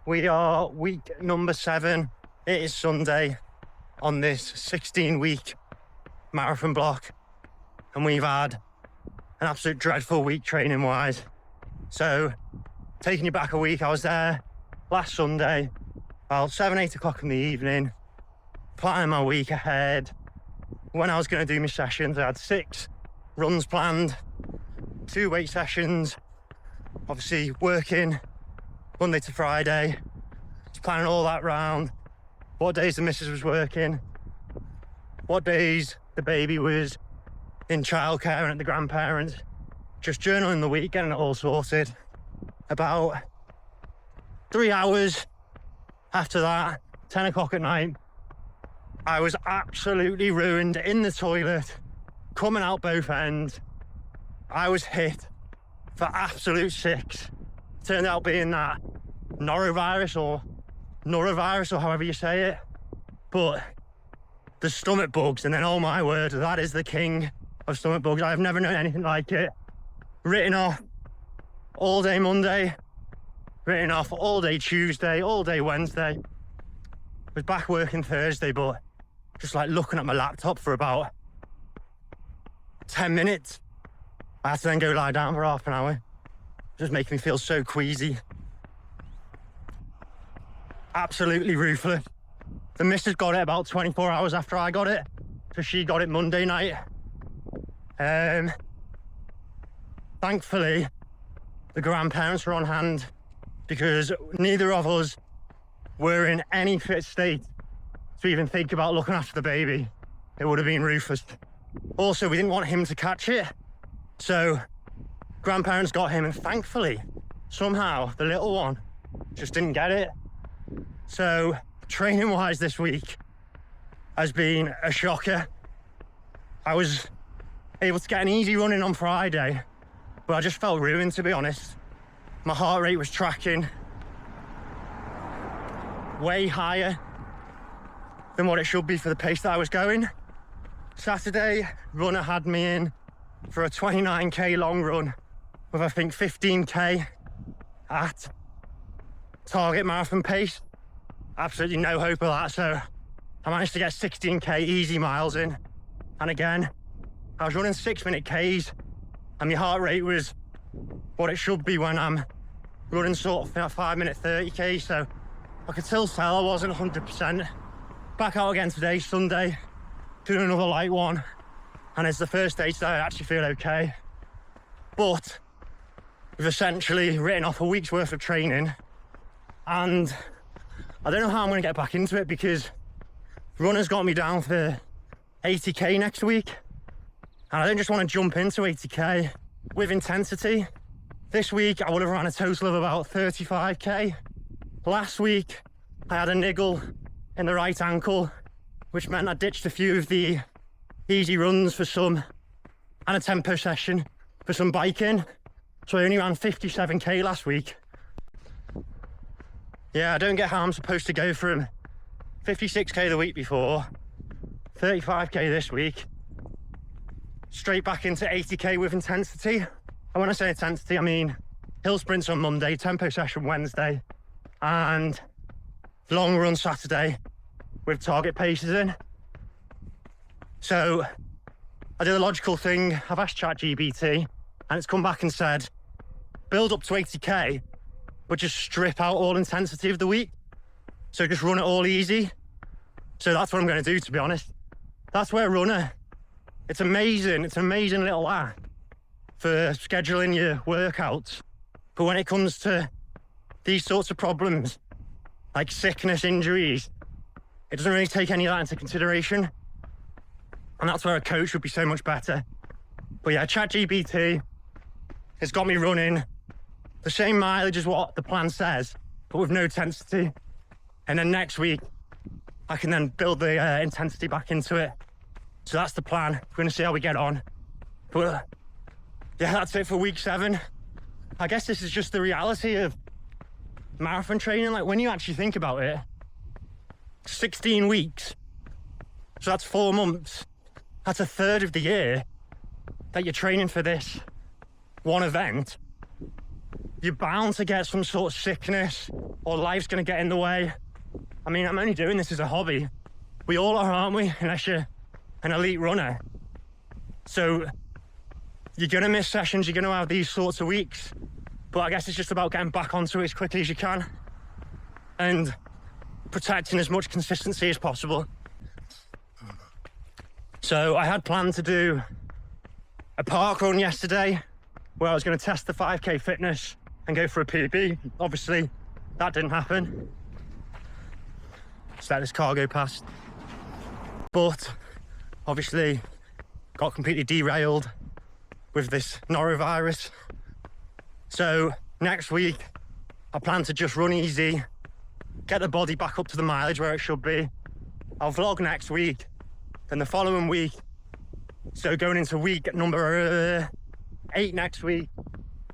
We are week number 7. It is Sunday on this 16-week marathon block, and we've had an absolute dreadful week training-wise. So, taking you back a week, I was there last Sunday, about 7-8 o'clock in the evening, planning my week ahead. When I was going to do my sessions, I had 6 runs planned, 2 weight sessions, obviously working Monday to Friday, just planning all that round. What days the missus was working, what days the baby was in childcare and at the grandparents, just journaling the week, getting it all sorted. About 3 hours after that, 10 o'clock at night, I was absolutely ruined in the toilet, coming out both ends. I was hit for absolute 6. Turned out being that Norovirus or however you say it. But the stomach bugs, and then oh my word, that is the king of stomach bugs. I've never known anything like it. Written off all day Monday, written off all day Tuesday, all day Wednesday. Was back working Thursday, but just like looking at my laptop for about 10 minutes. I had to then go lie down for half an hour. Just making me feel so queasy. Absolutely ruthless. The missus got it about 24 hours after I got it, so she got it Monday night. Thankfully, the grandparents were on hand because neither of us were in any fit state to even think about looking after the baby. It would have been ruthless. Also, we didn't want him to catch it, so grandparents got him, and thankfully, somehow, the little one just didn't get it. So, training-wise this week has been a shocker. I was able to get an easy run in on Friday, but I just felt ruined, to be honest. My heart rate was tracking way higher than what it should be for the pace that I was going. Saturday, Runna had me in for a 29k long run with I think 15k at target marathon pace. Absolutely no hope of that, so I managed to get 16k easy miles in. And again, I was running 6-minute Ks, and my heart rate was what it should be when I'm running sort of 5-minute 30k, so I could still tell I wasn't 100%. Back out again today, Sunday, doing another light one, and it's the first day today I actually feel okay. But we've essentially written off a week's worth of training, and I don't know how I'm going to get back into it because Runna's got me down for 80k next week, and I don't just want to jump into 80k with intensity. This week I would have ran a total of about 35k. Last week I had a niggle in the right ankle, which meant I ditched a few of the easy runs for some, and a tempo session for some biking. So I only ran 57k last week. Yeah, I don't get how I'm supposed to go from 56k the week before, 35k this week, straight back into 80k with intensity. And when I say intensity, I mean hill sprints on Monday, tempo session Wednesday, and long run Saturday with target paces in. So I did a logical thing. I've asked ChatGPT, and it's come back and said, build up to 80k, but just strip out all intensity of the week. So just run it all easy. So that's what I'm going to do, to be honest. That's where Runna, it's amazing. It's an amazing little app for scheduling your workouts. But when it comes to these sorts of problems, like sickness, injuries, it doesn't really take any of that into consideration. And that's where a coach would be so much better. But yeah, ChatGPT has got me running the same mileage as what the plan says, but with no intensity. And then next week, I can then build the intensity back into it. So that's the plan. We're going to see how we get on. But yeah, that's it for week 7. I guess this is just the reality of marathon training. Like when you actually think about it, 16 weeks. So that's 4 months. That's a third of the year that you're training for this one event. you're bound to get some sort of sickness or life's going to get in the way. I mean, I'm only doing this as a hobby. We all are, aren't we? Unless you're an elite runner. So you're going to miss sessions, you're going to have these sorts of weeks. But I guess it's just about getting back onto it as quickly as you can and protecting as much consistency as possible. So I had planned to do a park run yesterday where I was going to test the 5K fitness and go for a PB. Obviously, that didn't happen. Just let this car go past. But obviously, got completely derailed with this Norovirus. So next week, I plan to just run easy, get the body back up to the mileage where it should be. I'll vlog next week, then the following week. So going into week number 8 next week,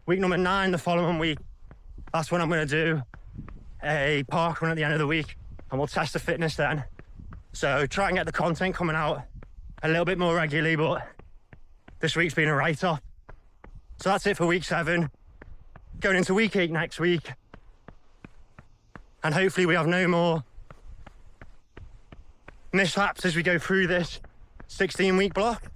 week number 9 the following week, that's when I'm going to do a park run at the end of the week, and we'll test the fitness then. So try and get the content coming out a little bit more regularly, but this week's been a write-off. So that's it for week 7. Going into week 8 next week, and hopefully we have no more mishaps as we go through this 16-week block.